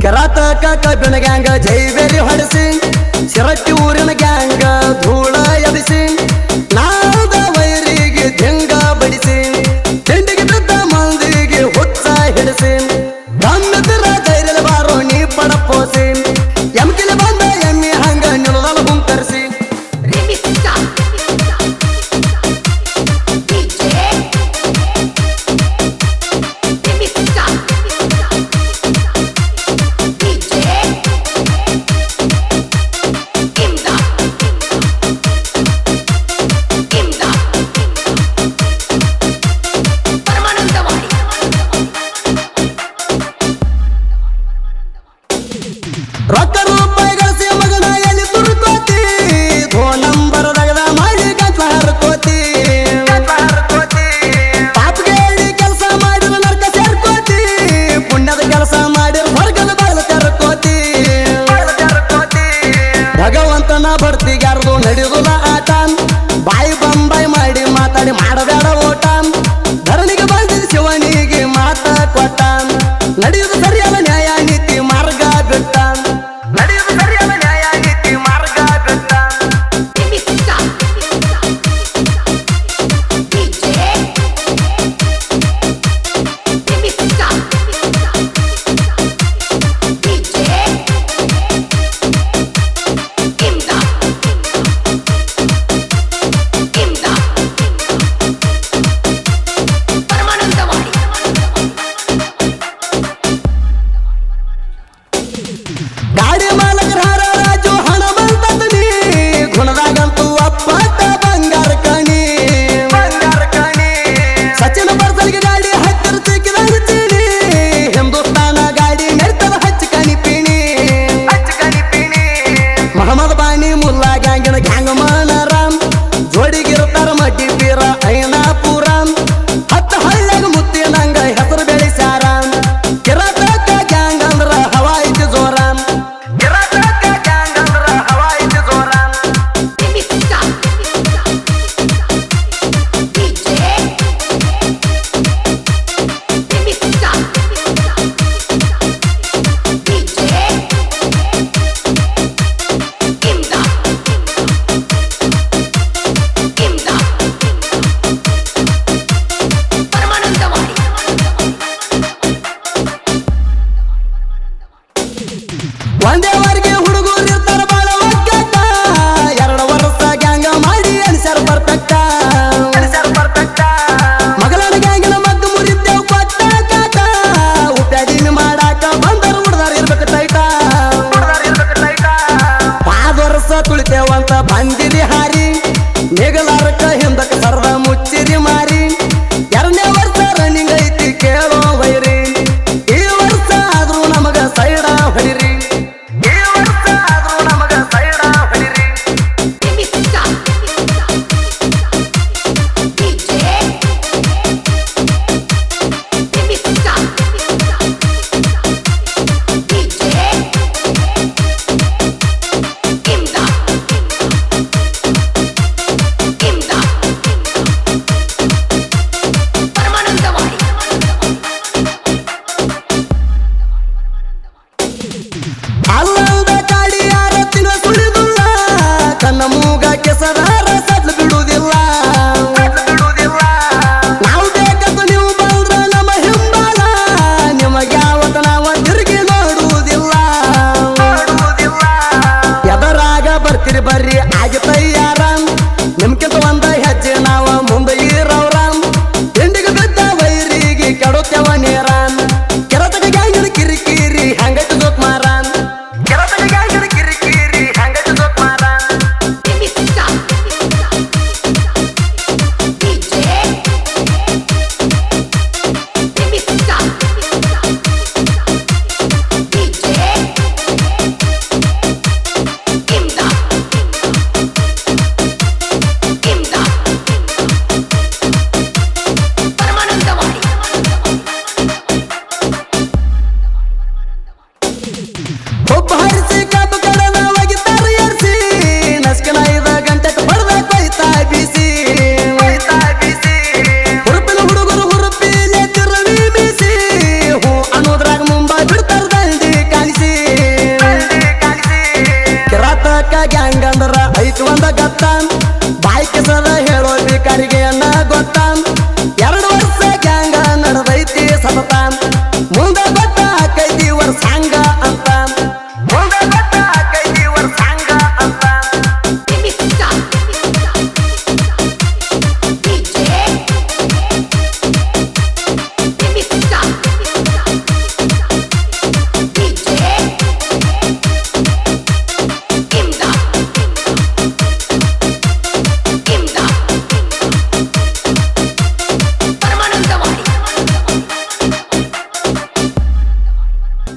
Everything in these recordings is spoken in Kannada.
ಕರಾತಕ ಕಬ್ಬಿಣ ಗ್ಯಾಂಗ ಜೈಬೇರಿ ಹೊಡೆಸಿ ಶಿರಟ್ಟಿ ಊರಿನ ಗ್ಯಾಂಗ ಧೂಳ ಎಬಿಸಿ ನಾದ ವೈರಿಗೆ ದಿಂಗ ಬಡಿಸಿ ತಿಂಡಿಗೆ ಬಿದ್ದ ಮಂದಿಗೆ ಹುಚ್ಚ ಹಿಡಿಸಿ ದಮ್ಮಿದ್ರ ಧೈರ್ಯದ ಬಾರೋ ನೀ ಪಡಪೋಸಿ ಎಮ್ಕಿಲಿ ಬಂದ ಎಮ್ಮಿ ಹಂಗ ನಿಲ್ಲದ ಹುಂಕರಿಸಿ ರೊಕ್ಕ ರೂಪಾಯಿ ಗಳಿಸಿ ಮಗನ ಎಲ್ಲಿ ತುರ್ಕೋತಿ ಧೋ ನಂಬರ್ ದಗದ ಮಾಡಿ ಗಂಟ್ಲ ಹರ್ಕೋತಿ ಪಾಪಗೇಡಿ ಕೆಲಸ ಮಾಡಿರ ನರ್ಕ ಸೇರ್ಕೋತಿ ಪುಣ್ಯದ ಕೆಲಸ ಮಾಡಿರ ಹೊರಗದ ಬಾಳ ತೆರ್ಕೋತಿ ಭಗವಂತನ ಭರ್ತಿಗ್ಯಾರ್ದು ನಡೆಯುವುದ ಆಟ ಬಾಯಿ ಬಂಬಾಯಿ ಮಾಡಿ ಮಾತಾಡಿ ಮಾಡಬೇಡ ಓಟ ಧರಣಿಗೆ ಬಂದಿದ್ದ ಶಿವನಿಗೆ ಮಾತ ಕೊಟ್ಟ ನಡೆಯುವುದು ಸರಿಯಾದ ನ್ಯಾಯ ನೀತಿ ಮಾರ್ಗ ಬಿಟ್ಟ ಗಾಡಿ ಮಾಲಕರ ರಾಜು ಹಣ ಬಂತನಿ ಗುಣದಾಗಂತೂ ಅಪ್ಪಟ ಬಂಗಾರ ಕಣಿ ಸಚಿನ ಬರ್ಸಲ್ಗೆ ಗಾಡಿ ಹತ್ತಿರ ಸಿಕ್ಕಿದಂಗ ಚೀನಿ ಹಿಂದೂಸ್ತಾನ ಗಾಡಿ ಮೆರ್ತದ ಹಚ್ಚ ಕಣಿ ಪಿಣಿ ಮಹಮ್ಮದ್ ಬಾನಿ ಮುಲ್ಲಾ ಗ್ಯಾಂಗಿನ ಗ್ಯಾಂಗ ಮನರಾಮ್ ಜೋಡಿಗಿರ್ತಾರ ಮಡ್ಡಿ ಪೀರ ಐನಾಪುರ ಹತ್ತ ಹಳ್ಳ್ಯಾಗ ಮುತ್ತಿನಂಗ ಹೆಸರು ಬೆಳೆಸ್ಯಾರ ಕಿರಾತಕ ಗ್ಯಾಂಗ್ ಅಂದ್ರ ಹವಾ ಐತಿ ಜೋರ ಒಂದೇ ವಾರಿಗೆ ಹುಡುಗರು ಇರ್ತಾರ ಬಾಳ ಒಗ್ಗಟ್ಟ 2 ವರ್ಷ ಗ್ಯಾಂಗ ಮಾಡಿ ಅನ್ಸರ್ ಪರ್ಫೆಕ್ಟ ಮಗಳನ ಗ್ಯಾಂಗಿನ ಮದ್ದು ಮುರಿದ್ದೇವ್ ಕೊಟ್ಟ ಕಾಟ ಉಪ್ಯಾದಿನ ಮಾಡಾಕ ಬಂದರು ಹುಡ್ದಾರ ಇರ್ಬೇಕು ಟೈಟ 5 ವರ್ಷ ತುಳಿತೇವಂತ ಬಂದಿರಿ ಹಾರಿ ಮೇಗಲಾರಕ ಹಿಂದಕ್ಕೆ ಸರ್ದ ಮುಚ್ಚಿರಿ ಮಾರಿ 2ನೇ ವರ್ಷ ರನ್ನಿಂಗ್ ಐತಿ ಕೇಳೋ ವೈರಿ ಈ ವರ್ಷ ಆದ್ರೂ ನಮಗ ಸೈಡ ಹೊಡಿರಿ ವರ್ಷಾಂಗ ಅಂತ ಮುಂದೆ ಗೊತ್ತ ಕೈದಿ ವರ್ಷಾಂಗ ಅಂತ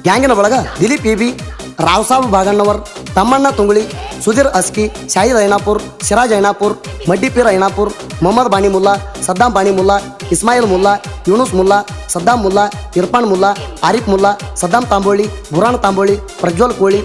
ಗ್ಯಾಂಗಿನ ಒಳಗ ದಿಲೀಪ್ ಇಬಿ, ರಾವ್ಸಾಬ್ ಬಾಗಣ್ಣವರ್, ತಮ್ಮಣ್ಣ ತುಂಗುಳಿ, ಸುಧೀರ್ ಅಸ್ಕಿ, ಶಾಹಿದ್ ಐನಾಪುರ್, ಸಿರಾಜ್ ಐನಾಪುರ್, ಮಡ್ಡಿಪೀರ್ ಐನಾಪುರ್, ಮೊಹಮ್ಮದ್ ಬಾನಿ ಮುಲ್ಲಾ, ಸದ್ದಾಂ ಬಾನಿ ಮುಲ್ಲಾ, ಇಸ್ಮಾಯಿಲ್ ಮುಲ್ಲಾ, ಯೂನುಸ್ ಮುಲ್ಲಾ, ಸದ್ದಾಂ ಮುಲ್ಲಾ, ಇರ್ಫಾನ್ ಮುಲ್ಲಾ, ಆರಿಫ್ ಮುಲ್ಲಾ, ಸದ್ದಾಂ ತಾಂಬೋಳಿ, ಬುರಾನ್ ತಾಂಬೋಳಿ, ಪ್ರಜ್ವಲ್ ಕೋಳಿ,